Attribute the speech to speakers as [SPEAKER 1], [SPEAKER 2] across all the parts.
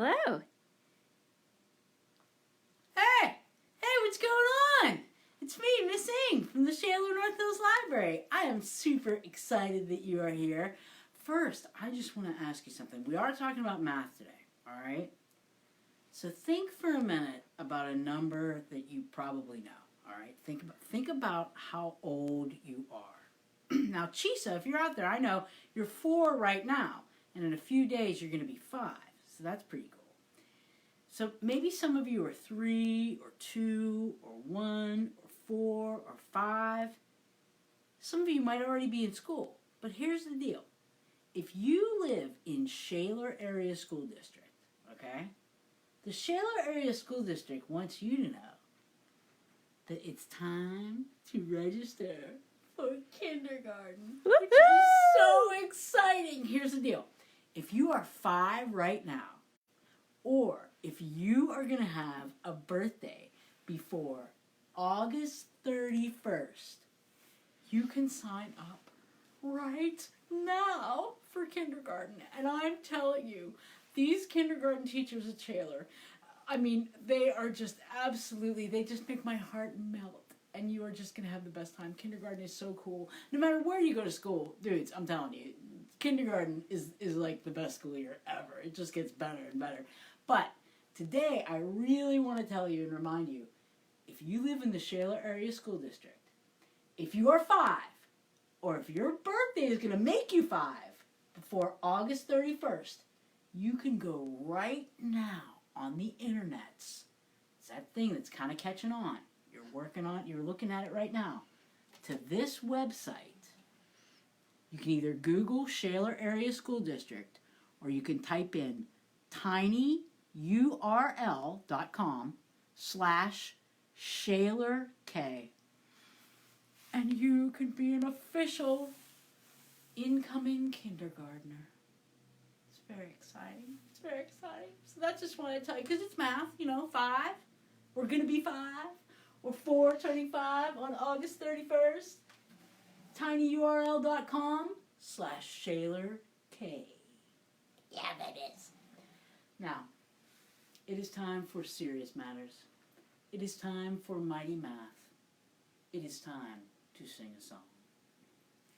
[SPEAKER 1] Hello.
[SPEAKER 2] Hey, what's going on? It's me, Miss Ing, from the Shaler North Hills Library. I am super excited that you are here. First, I just want to ask you something. We are talking about math today, all right? So think for a minute about a number that you probably know, all right? Think about how old you are. Now, Chisa, if you're out there, I know you're 4 right now, and in a few days you're going to be 5, so that's pretty cool. So maybe some of you are 3 or 2 or 1 or 4 or 5. Some of you might already be in school, but here's the deal. If you live in Shaler Area School District, okay, the Shaler Area School District wants you to know that it's time to register for kindergarten, which is so exciting. Here's the deal. If you are 5 right now, or if you are going to have a birthday before August 31st, you can sign up right now for kindergarten. And I'm telling you, these kindergarten teachers at Shaler, I mean, they are just absolutely, they just make my heart melt. And you are just going to have the best time. Kindergarten is so cool. No matter where you go to school, dudes, I'm telling you, kindergarten is like the best school year ever. It just gets better and better. But today, I really want to tell you and remind you, if you live in the Shaler Area School District, if you are 5, or if your birthday is going to make you 5 before August 31st, you can go right now on the internets. It's that thing that's kind of catching on. You're looking at it right now. To this website, you can either Google Shaler Area School District, or you can type in tinyurl.com/ShalerK, and you can be an official incoming kindergartner. It's very exciting. It's very exciting. So that's just what I tell you, because it's math, 5. We're going to be 5. We're 4 turning 5 on August 31st. tinyurl.com/ShalerK. Yeah, that is. Now, it is time for serious matters. It is time for mighty math. It is time to sing a song.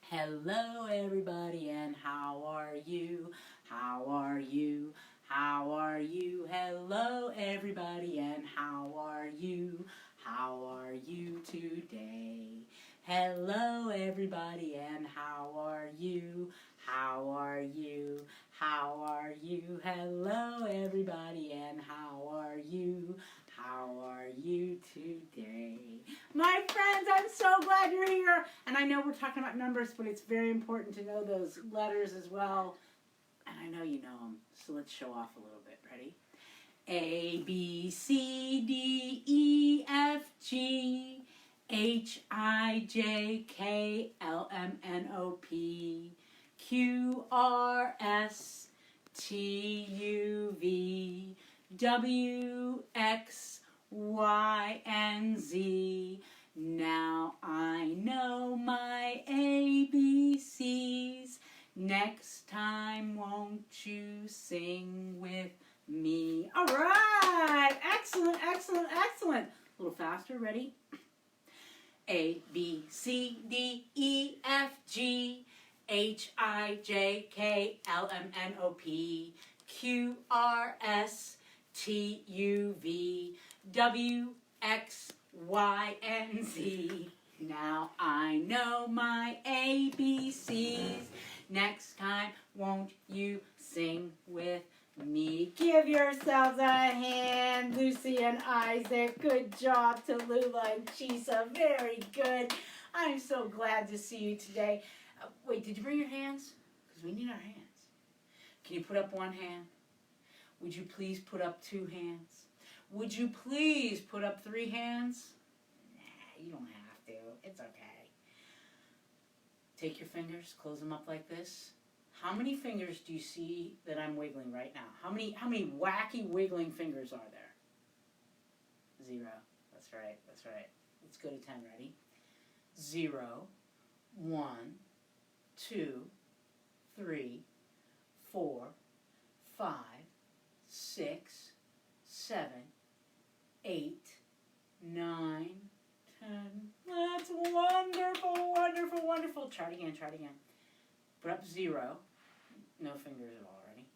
[SPEAKER 2] Hello, everybody, and how are you? How are you? How are you? Hello, everybody, and how are you? How are you today? Hello, everybody, and how are you? How are you? How are you? Hello, everybody, and how are you? How are you today? My friends, I'm so glad you're here. And I know we're talking about numbers, but it's very important to know those letters as well. And I know you know them, so let's show off a little bit. Ready? A, B, C, D, E, F, G, H, I, J, K, L, M, N, O, P, Q, R, S, T, U, V, W, X, Y, and Z. Now I know my ABCs. Next time, won't you sing with me? All right. Excellent, excellent, excellent. A little faster. Ready? A, B, C, D, E, F, G, H, I, J, K, L, M, N, O, P, Q, R, S, T, U, V, W, X, Y, and Z. Now I know my ABCs. Next time, won't you sing with me? Give yourselves a hand, Lucy and Isaac. Good job to Lula and Chisa. Very good. I'm so glad to see you today. Wait, did you bring your hands? Because we need our hands. Can you put up one hand? Would you please put up 2 hands? Would you please put up 3 hands? Nah, you don't have to. It's okay. Take your fingers, close them up like this. How many fingers do you see that I'm wiggling right now? How many wacky wiggling fingers are there? 0. That's right, that's right. Let's go to 10, ready? 0, 1, 2, 3, 4, 5, 6, 7, 8, 9, 10. That's wonderful, wonderful, wonderful. Try it again, try it again. Put up 0. No fingers at all, ready?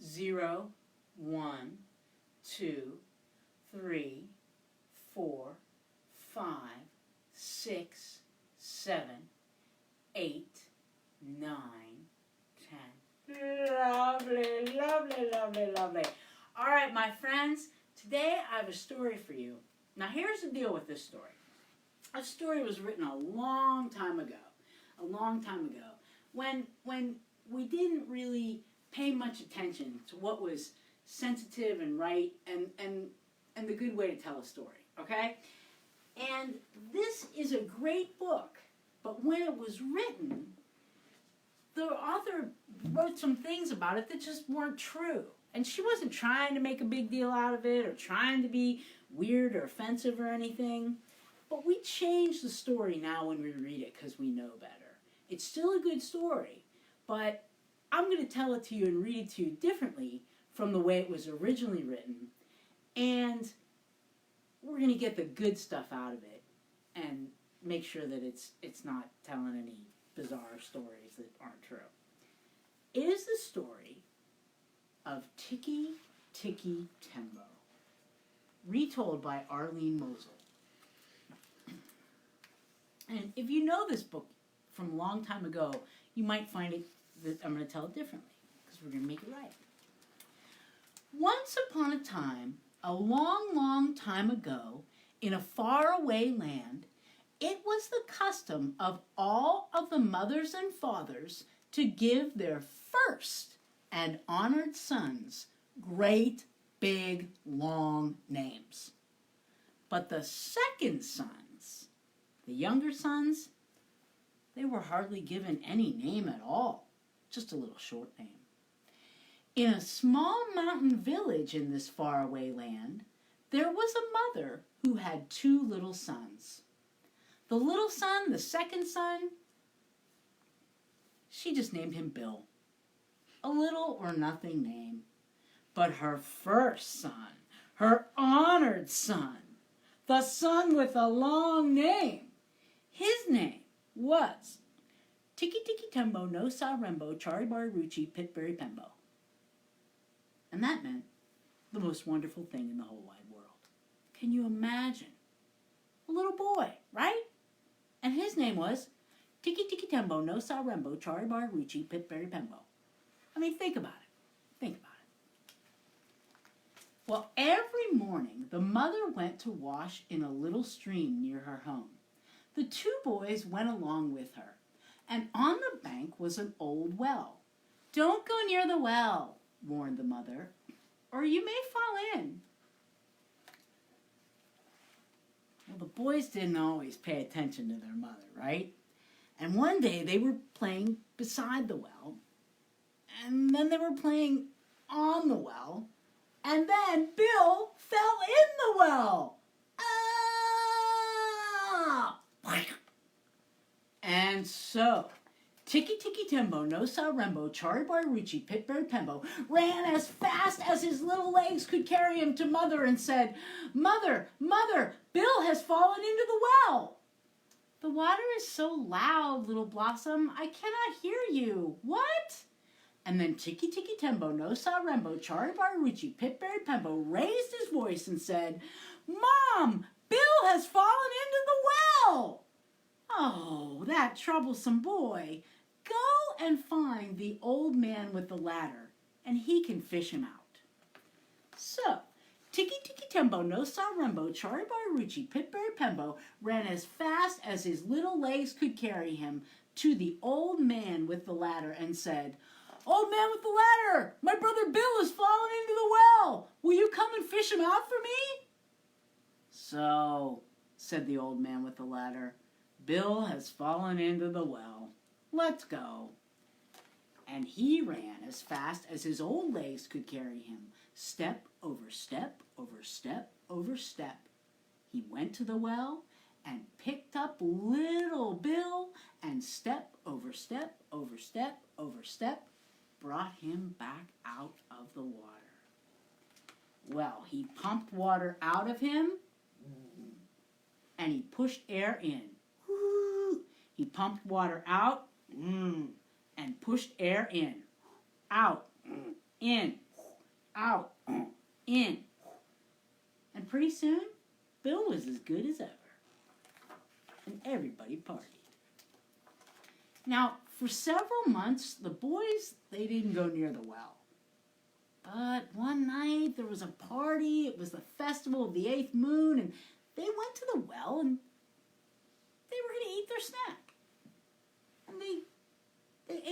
[SPEAKER 2] 0, 1, 2, 3, 4, 5, 6, 7, 8, 9, 10. Lovely, lovely, lovely, lovely. All right, my friends, today I have a story for you. Now, here's the deal with this story. This story was written a long time ago, when we didn't really pay much attention to what was sensitive and right and the good way to tell a story, okay? And this is a great book, but when it was written, the author wrote some things about it that just weren't true. And she wasn't trying to make a big deal out of it or trying to be weird or offensive or anything. But we change the story now when we read it because we know better. It's still a good story, but I'm going to tell it to you and read it to you differently from the way it was originally written. And we're going to get the good stuff out of it and make sure that it's not telling any bizarre stories that aren't true. It is the story of Tiki Tiki Tembo, retold by Arlene Mosel. And if you know this book from a long time ago, you might find it that I'm going to tell it differently, because we're going to make it right. Once upon a time, a long, long time ago, in a faraway land, it was the custom of all of the mothers and fathers to give their first and honored sons great, big, long names. But the second sons, the younger sons, they were hardly given any name at all, just a little short name. In a small mountain village in this faraway land, there was a mother who had 2 little sons. The little son, the second son, she just named him Bill. A little or nothing name. But her first son, her honored son, the son with a long name, his name was Tiki Tiki Tembo No Sa Rembo Chari Bar Ruchi Pitberry Pembo. And that meant the most wonderful thing in the whole wide world. Can you imagine? A little boy, right? And his name was Tiki Tiki Tembo No Sa Rembo Chari Bar Ruchi Pitberry Pembo. I mean, think about it. Think about it. Well, every morning, the mother went to wash in a little stream near her home. The 2 boys went along with her, and on the bank was an old well. "Don't go near the well," warned the mother, "or you may fall in." Well, the boys didn't always pay attention to their mother, right? And one day they were playing beside the well, and then they were playing on the well, and then Bill fell in the well. Ah! And so, Tiki Tiki Tembo No Sa Rembo Chari Bar Ruchi Pitberry Pembo ran as fast as his little legs could carry him to Mother and said, "Mother, Mother, Bill has fallen into the well." "The water is so loud, Little Blossom, I cannot hear you. What?" And then Tiki Tiki Tembo No Sa Rembo Chari Bar Ruchi Pitberry Pembo raised his voice and said, "Mom, Bill has fallen into the well." "Oh, that troublesome boy. Go and find the old man with the ladder, and he can fish him out." So, Tiki Tiki Tembo No Sa Rembo Chari Bar Ruchi Pitberry Pembo ran as fast as his little legs could carry him to the old man with the ladder and said, "Old man with the ladder, my brother Bill has fallen into the well. Will you come and fish him out for me?" "So," said the old man with the ladder, "Bill has fallen into the well. Let's go." And he ran as fast as his old legs could carry him, step over step over step over step. He went to the well and picked up little Bill and step over step over step over step brought him back out of the water. Well, he pumped water out of him, and he pushed air in. He pumped water out, and pushed air in. Out, in, out, in. And pretty soon, Bill was as good as ever. And everybody partied. Now, for several months, the boys, they didn't go near the well. But one night, there was a party. It was the festival of the 8th moon, and they went to the well, and they were going to eat their snack. And they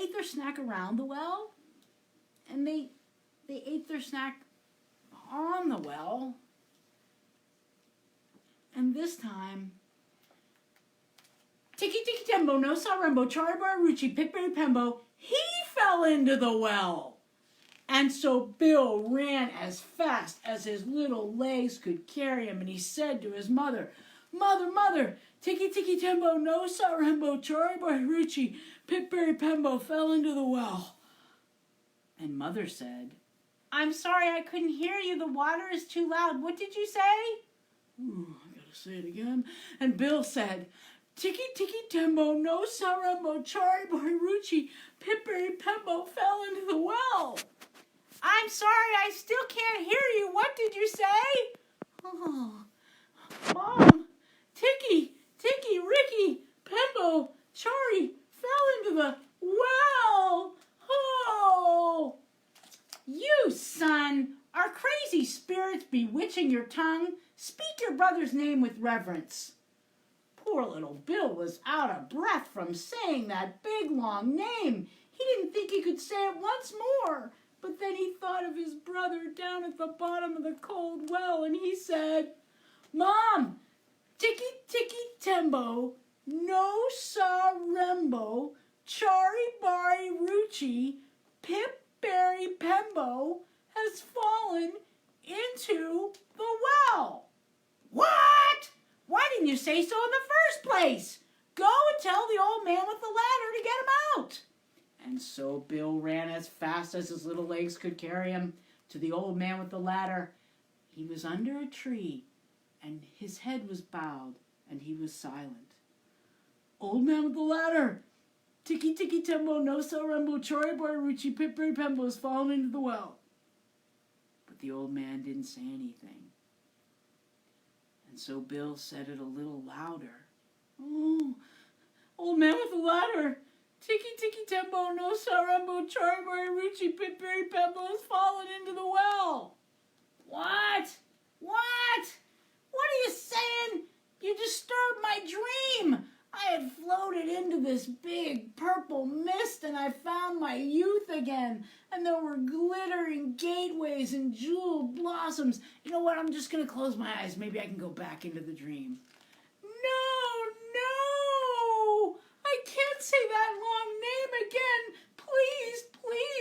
[SPEAKER 2] ate their snack around the well, and they ate their snack on the well. And this time, Tiki Tiki Tembo, No Sarembo, Chari Baruchi, Pipiri Pembo, he fell into the well. And so Bill ran as fast as his little legs could carry him, and he said to his mother, "Mother, mother, Tiki Tiki Tembo, No Sarembo, Chari Baruchi, Pipiri Pembo fell into the well." And Mother said, "I'm sorry, I couldn't hear you. The water is too loud. What did you say?" I gotta say it again. And Bill said, "Tiki Tiki Tembo, No Sarembo, Chari Baruchi, Pipiri Pembo fell into the well." "I'm sorry, I still can't hear you. What did you say?" "Oh, Mom, Tiki, Ricky, Pembo, Chari fell into the well. Oh, you son, are crazy spirits bewitching your tongue? Speak your brother's name with reverence." Poor little Bill was out of breath from saying that big, long name. He didn't think he could say it once more. But then he thought of his brother down at the bottom of the cold well, and he said, "Mom, Tiki Tiki Tembo, No Sarembo, Chari Bari Ruchi, Pip Berry Pembo has fallen into the well." "What? Why didn't you say so in the first place? Go and tell the old man with the ladder to get him out." And so Bill ran as fast as his little legs could carry him to the old man with the ladder. He was under a tree, and his head was bowed, and he was silent. "Old man with the ladder, Tiki Tiki Tembo, No Sarembo, Chari Baruchi, Pipiri Pembo has fallen into the well." But the old man didn't say anything. And so Bill said it a little louder. "Oh, old man with the ladder, Tiki Tiki Tembo, No Sarembo, Chari Baruchi, Pipiri Pembo has fallen into the well." "What? What? What are you saying? You disturbed my dream. I had floated into this big purple mist, and I found my youth again. And there were glittering gateways and jeweled blossoms. You know what? I'm just going to close my eyes. Maybe I can go back into the dream." No! I can't say that long name again. Please,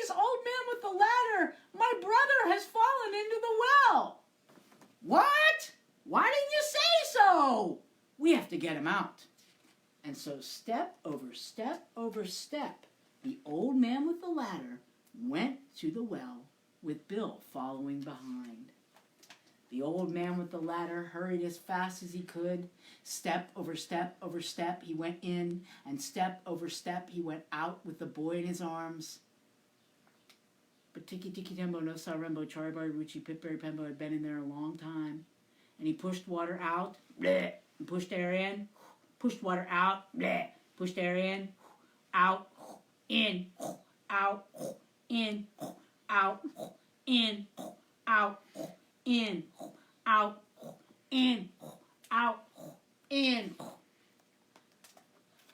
[SPEAKER 2] old man with the ladder. My brother has fallen into the well." "What? Why didn't you say so?" "We have to get him out." And so step over step over step, the old man with the ladder went to the well with Bill following behind. The old man with the ladder hurried as fast as he could. Step over step over step, he went in, and step over step, he went out with the boy in his arms. But Tiki Tiki Tembo, No Sarembo, Chari Baruchi, Pipiri Pembo had been in there a long time. And he pushed water out, bleh, and pushed air in, pushed water out, bleh, pushed air in, out, in, out, in, out, in, out, in, out, in, out, in.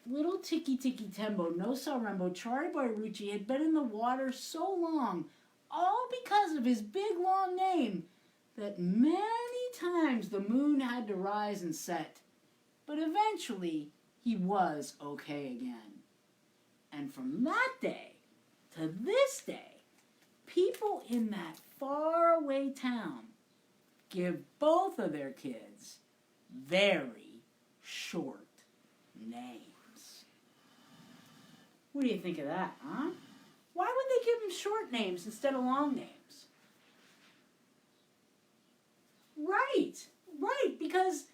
[SPEAKER 2] Little Tiki Tiki Tembo, No Sarembo, Chari Baruchi had been in the water so long, all because of his big long name, that many times the moon had to rise and set. But eventually, he was okay again. And from that day to this day, people in that faraway town give both of their kids very short names. What do you think of that, huh? Why would they give them short names instead of long names? Right, because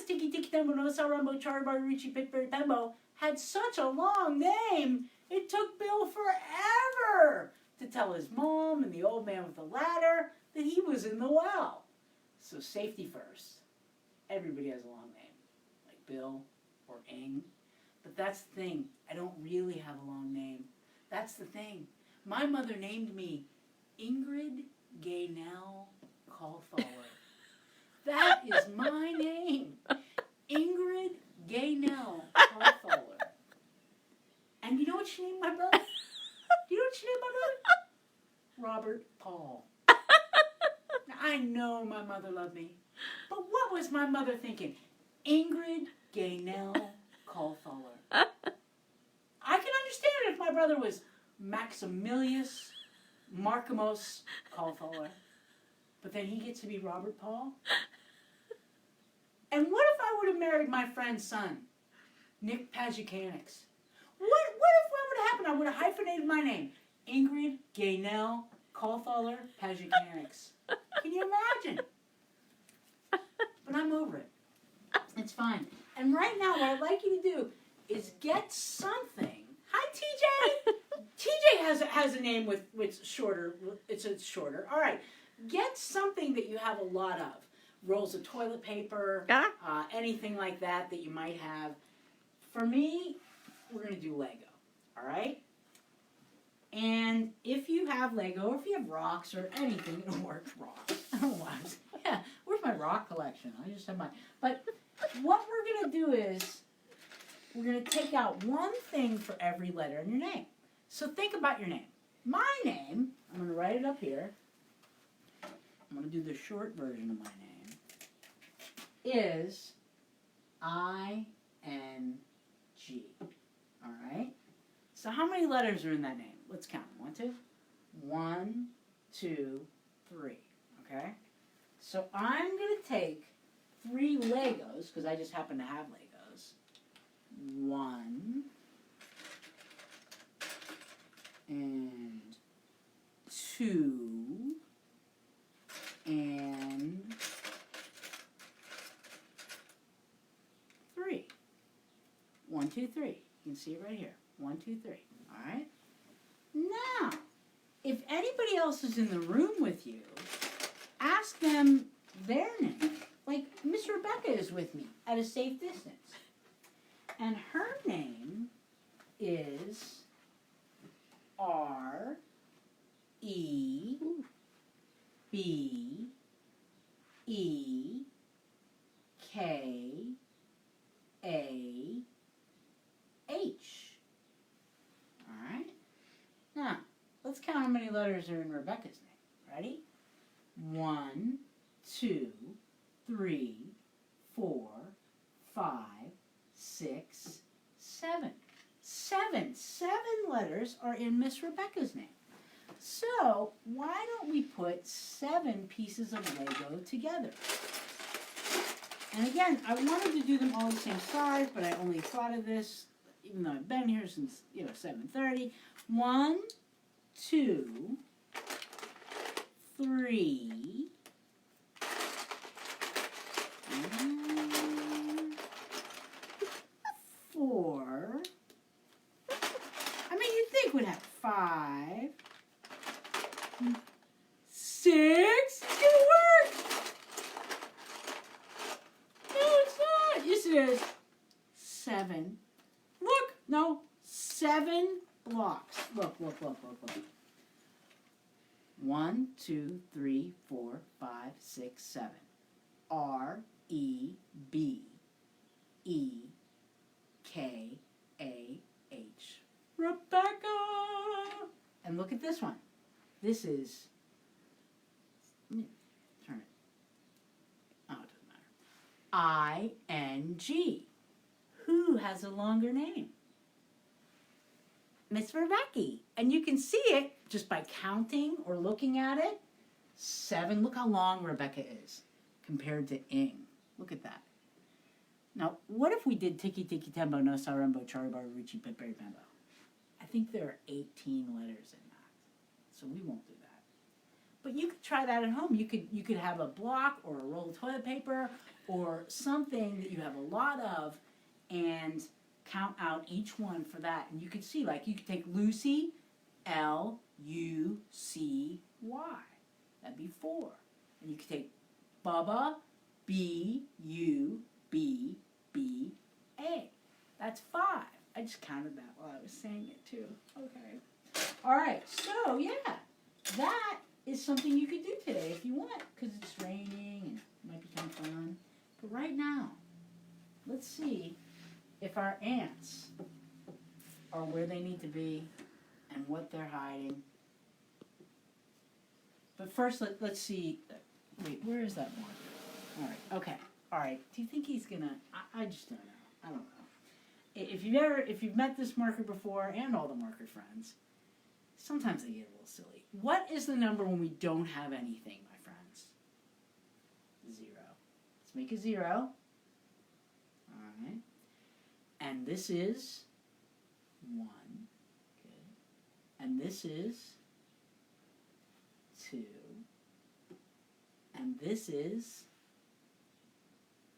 [SPEAKER 2] Tiki Tiki Tembo no Sarambo Charibar Richie Pitbury Pembo had such a long name, it took Bill forever to tell his mom and the old man with the ladder that he was in the well. So safety first. Everybody has a long name, like Bill or Ing. But that's the thing, I don't really have a long name. That's the thing. My mother named me Ingrid Gaynell Caulfield. That is my name. Ingrid Gaynell Caulfield. And you know what she named my brother? Do you know what she named my brother? Robert Paul. Now, I know my mother loved me. But what was my mother thinking? Ingrid Gaynell Caulfield. I can understand if my brother was Maximilius Markamos Caulfield. But then he gets to be Robert Paul? And what if I would have married my friend's son, Nick Pajukanix? What would have happened? I would have hyphenated my name, Ingrid Gaynell Caulfield Pajukanix. Can you imagine? But I'm over it. It's fine. And right now, what I'd like you to do is get something. Hi, TJ. TJ has a name with shorter. It's shorter. All right. Get something that you have a lot of. Rolls of toilet paper, anything like that you might have. For me, we're going to do Lego, all right? And if you have Lego, or if you have rocks or anything, it'll work. Rocks. I don't know why. Yeah, where's my rock collection? I just have mine. But what we're going to do is we're going to take out one thing for every letter in your name. So think about your name. My name, I'm going to write it up here. I'm going to do the short version of my name, is I-N-G. All right? So how many letters are in that name? Let's count. 1, 2. 1, 2, 3. Okay? So I'm going to take 3 Legos, because I just happen to have Legos. 1 and 2 and 3. 1, 2, 3. You can see it right here. 1, 2, 3. All right? Now, if anybody else is in the room with you, ask them their name. Like Miss Rebecca is with me at a safe distance. And her name is R-E-B-E-K-A-H. All right? Now, let's count how many letters are in Rebecca's name. Ready? 1, 2, 3, 4, 5, 6, 7. 7 letters are in Miss Rebecca's name. So, why don't we put 7 pieces of Lego together? And again, I wanted to do them all the same size, but I only thought of this, even though I've been here since, 7:30. 1, 2, 3, 4. I mean, you'd think we'd have 5, 6. It's gonna work. No, it's not. Yes, it is. 7. Look, no, 7 blocks. Look. 1, 2, 3, 4, 5, 6, 7. R-E-B-E-K-A-H. Rebecca! And look at this one. This is, let me turn it. Oh, it doesn't matter. I-N-G. Who has a longer name? Miss Rebecca. And you can see it just by counting or looking at it. 7. Look how long Rebecca is compared to Ing. Look at that. Now, what if we did Tiki Tiki Tembo no Sarembo Charibar Ruchi Pitberry Pembo? I think there are 18 letters in that. So we won't do that. But you could try that at home. You could have a block or a roll of toilet paper or something that you have a lot of, and count out each one for that. And you could see, like, you could take Lucy, Lucy. That'd be 4. And you could take Bubba, Bubba. That's 5. I just counted that while I was saying it too. Okay. All right. So yeah, that is something you could do today if you want, because it's raining and it might be kind of fun. But right now, let's see if our ants are where they need to be and what they're hiding. But first, let's see. Wait, where is that marker? All right. Okay. All right. Do you think he's gonna? I just don't know. I don't know. If you've met this marker before, and all the marker friends, sometimes they get a little silly. What is the number when we don't have anything, my friends? 0. Let's make a 0. All right. And this is 1. Good. And this is 2. And this is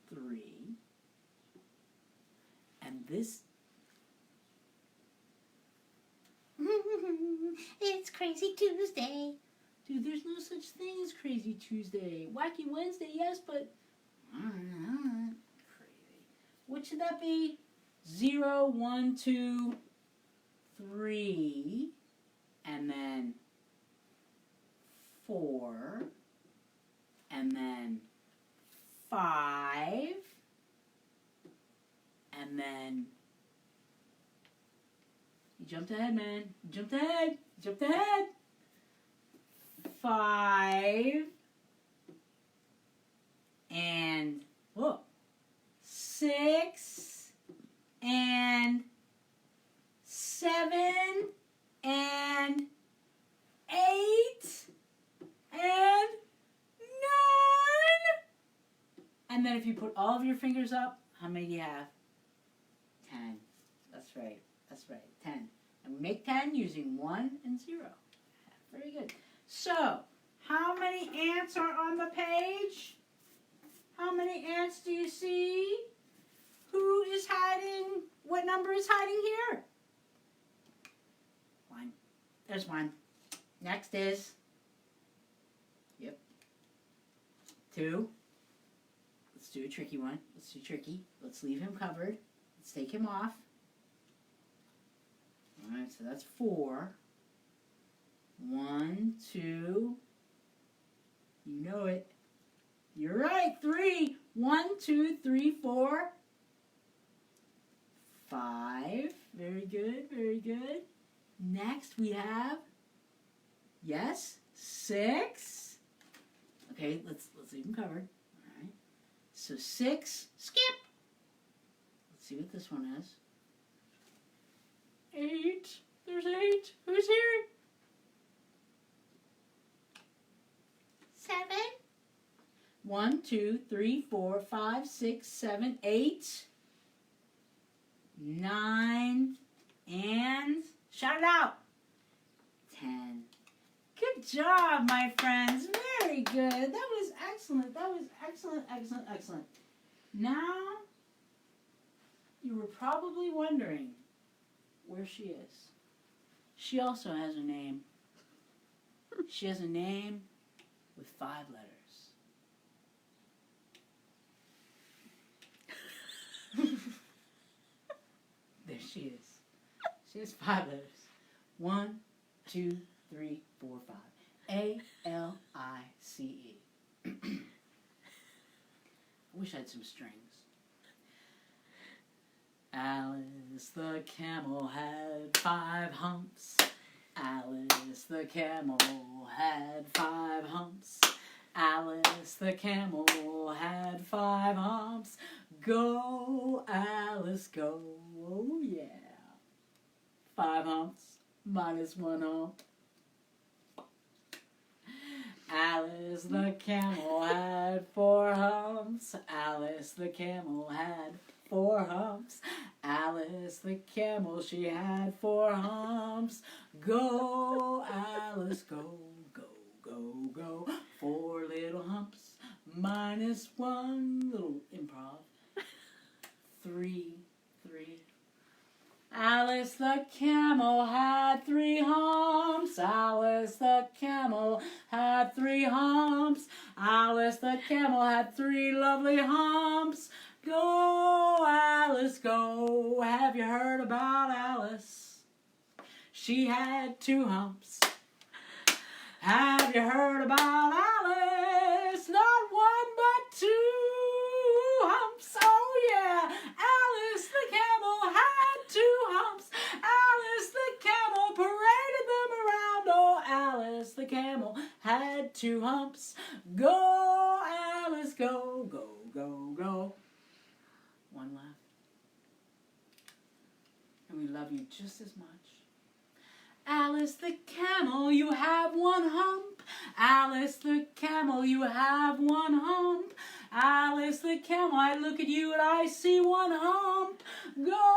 [SPEAKER 2] 3. And this...
[SPEAKER 1] It's Crazy Tuesday.
[SPEAKER 2] Dude, there's no such thing as Crazy Tuesday. Wacky Wednesday, yes, but... Crazy. What should that be? 0, 1, 2, 3. And then 4. And then 5. And then... You jumped ahead, man. You jumped ahead. You jumped ahead. 5. And, look. 6. And 7. And 8. And 9. And then if you put all of your fingers up, how many do you have? 10. That's right. That's right. 10. And we make 10 using 1 and 0. Very good. So, how many ants are on the page? How many ants do you see? Who is hiding? What number is hiding here? 1. There's 1. Next is... Yep. 2. Let's do a tricky one. Let's do tricky. Let's leave him covered. Let's take him off. Alright, so that's 4. 1, 2. You know it. You're right. 3. 1, 2, 3, 4. 5. Very good, very good. Next we have, yes, 6. Okay, let's leave him covered. Alright. So 6. Skip. Let's see what this one is. 8. There's 8. Who's here?
[SPEAKER 1] 7.
[SPEAKER 2] 1, 2, 3, 4, 5, 6, 7, 8, 9, and shout it out. 10. Good job, my friends. Very good. That was excellent. That was excellent, excellent, excellent. Now, you were probably wondering where she is. She also has a name. She has a name with 5 letters. There she is. She has 5 letters. 1, 2, 3, 4, 5. A-L-I-C-E. I wish I had some strings. Alice the camel had 5 humps. Alice the camel had 5 humps. Alice the camel had 5 humps. Go, Alice, go. Oh, yeah. 5 humps minus 1 hump. Alice the camel had 4 humps. Alice the camel had 4 humps. Alice the camel, she had 4 humps. Go, Alice, go, go, go, go. 4 little humps minus 1 little improv. 3. Alice the camel had 3 humps. Alice the camel had 3 humps. Alice the camel had 3 lovely humps. Go, Alice, go. Have you heard about Alice? She had 2 humps. Have you heard about Alice? Not 1 but 2 humps. Oh yeah, Alice the camel had 2 humps. Alice the camel paraded them around. Oh, Alice the camel had 2 humps. Go, Alice, go, go, go, go. 1 left. And we love you just as much. Alice the camel, you have 1 hump. Alice the camel, you have 1 hump. Alice the camel, I look at you and I see 1 hump. Go,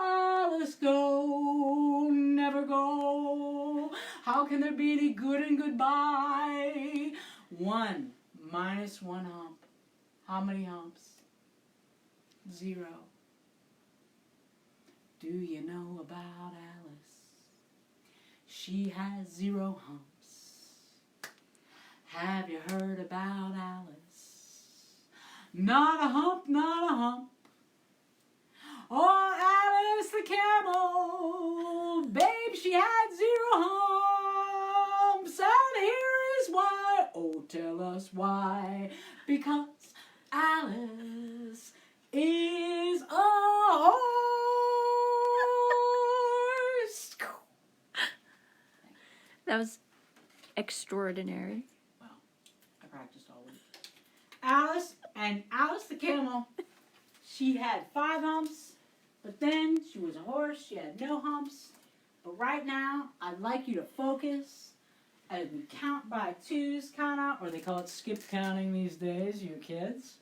[SPEAKER 2] Alice, go, never go. How can there be any good in goodbye? 1 minus 1 hump. How many humps? 0. Do you know about Alice? She has 0 humps. Have you heard about Alice? Not a hump, not a hump. Oh, Alice the camel, babe, she had 0 humps. And here is why. Oh, tell us why. Because Alice is a horse.
[SPEAKER 3] That was extraordinary.
[SPEAKER 2] Well, I practiced all week. Alice the camel, she had 5 humps, but then she was a horse, she had no humps. But right now, I'd like you to focus as we count by 2s, count out, or they call it skip counting these days, you kids.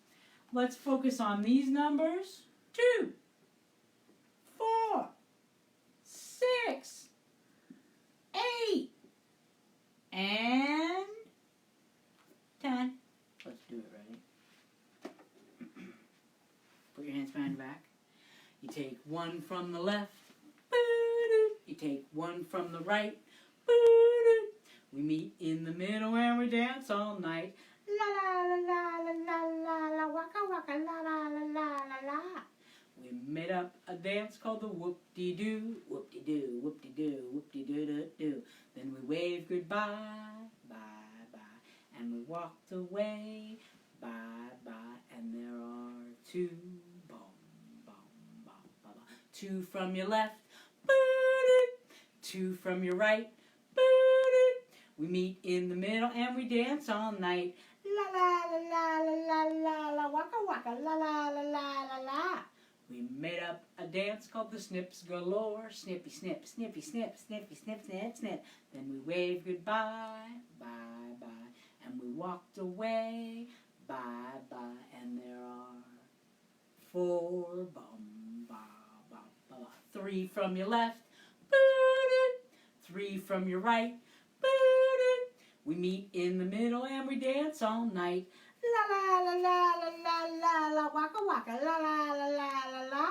[SPEAKER 2] Let's focus on these numbers. 2, 4, 6, 8, and 10. Let's do it, ready? Put your hands behind your back. You take 1 from the left. You take 1 from the right. We meet in the middle and we dance all night. La la la la la la la, waka waka la la la la la la. We made up a dance called the whoop-de-doo, whoop-de-doo, whoop-de-doo, whoop-de-doo-doo-doo. Then we waved goodbye, bye, bye, and we walked away, bye, bye. And there are 2, boom, boom, boom, boom, 2 from your left, 2 from your right. We meet in the middle and we dance all night. La la la la la la la la, waka waka la la la la la la. We made up a dance called the Snips Galore. Snippy snip, snippy snip, snippy snip, snip, snip. Then we waved goodbye, bye, bye, and we walked away, bye, bye. And there are 4, bum, ba, ba, ba, ba. 3 from your left, 3 from your right. We meet in the middle and we dance all night. La la la la la la la la, waka waka la la la la la la.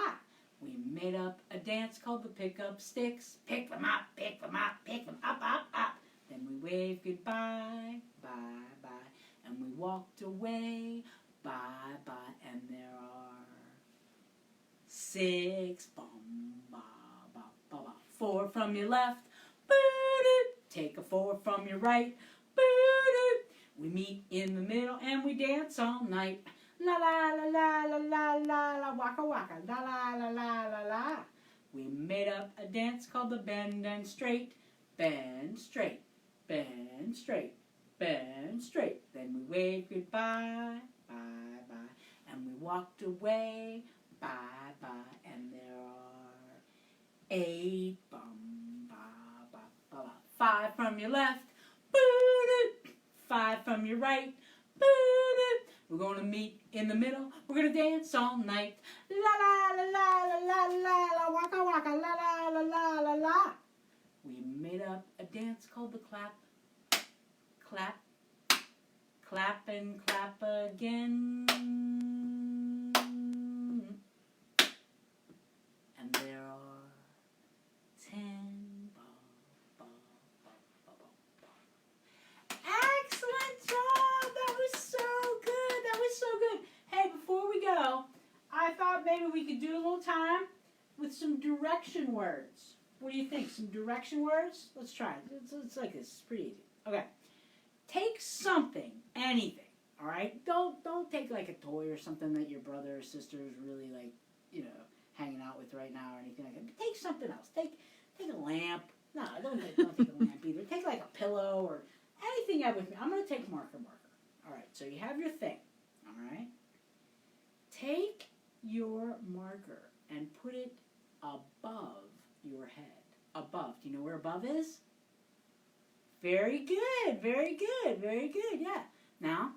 [SPEAKER 2] We made up a dance called the Pick Up Sticks. Pick them up, pick them up, pick them up, up, up. Then we waved goodbye, bye, bye, and we walked away, bye, bye. And there are 6, bum, ba, ba, ba, ba. 4 from your left. Take a 4 from your right. We meet in the middle and we dance all night. La la la la la la la la, waka waka la la la la la la. We made up a dance called the Bend and Straight. Bend straight, bend straight, bend straight. Then we waved goodbye, bye bye, and we walked away, bye bye. And there are 8, bum, ba, ba, ba, ba. 5 from your left, 5 from your right. We're going to meet in the middle. We're going to dance all night. La la la la la la la la, waka waka la la la la la la. We made up a dance called the clap, clap, clap and clap again. And there are 10 Excellent job! That was so good! That was so good! Hey, before we go, I thought maybe we could do a little time with some direction words. What do you think? Some direction words? Let's try it. It's like this. It's pretty easy. Okay. Take something, anything, all right? Don't take like a toy or something that your brother or sister is really like, hanging out with right now or anything like that. But take something else. Take a lamp. No, don't take a lamp either. Take like a pillow or anything you have with me. I'm going to take marker. All right, so you have your thing, all right? Take your marker and put it above your head. Above. Do you know where above is? Very good, very good, very good, yeah. Now,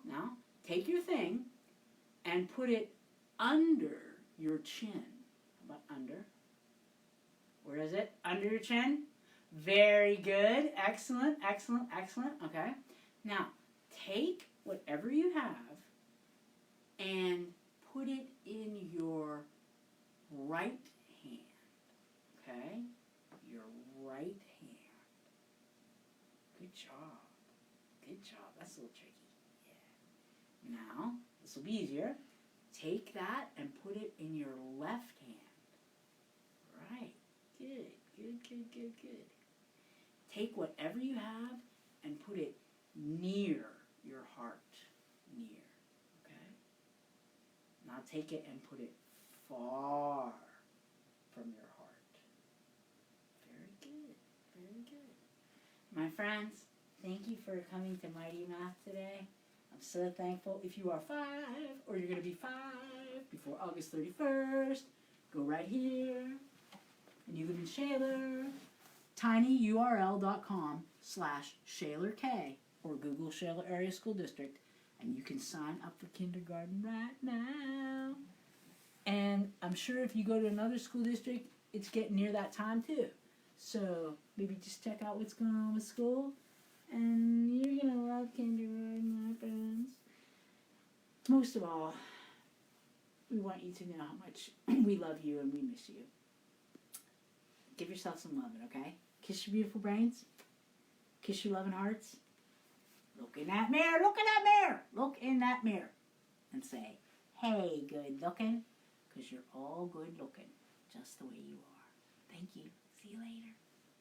[SPEAKER 2] take your thing and put it under your chin. How about under? Where is it? Under your chin? Very good. Excellent, excellent, excellent. Okay. Now, take whatever you have and put it in your right hand. Okay? Your right hand. Good job. Good job. That's a little tricky. Yeah. Now, this will be easier. Take that and put it in your left hand. Right. Good. Good, good, good, good. Take whatever you have and put it near your heart. Near. Okay? Now take it and put it far from your heart. Very good. Very good. My friends, thank you for coming to Mighty Math today. I'm so thankful. If you are 5 or you're going to be 5 before August 31st, go right here. And you live in Shaler, tinyurl.com/ShalerK or Google Shaler Area School District, and you can sign up for kindergarten right now. And I'm sure if you go to another school district, it's getting near that time too. So maybe just check out what's going on with school, and you're going to love kindergarten, my friends. Most of all, we want you to know how much we love you and we miss you. Give yourself some loving, okay? Kiss your beautiful brains. Kiss your loving hearts. Look in that mirror. Look in that mirror. Look in that mirror. And say, hey, good looking. Because you're all good looking. Just the way you are. Thank you. See you later.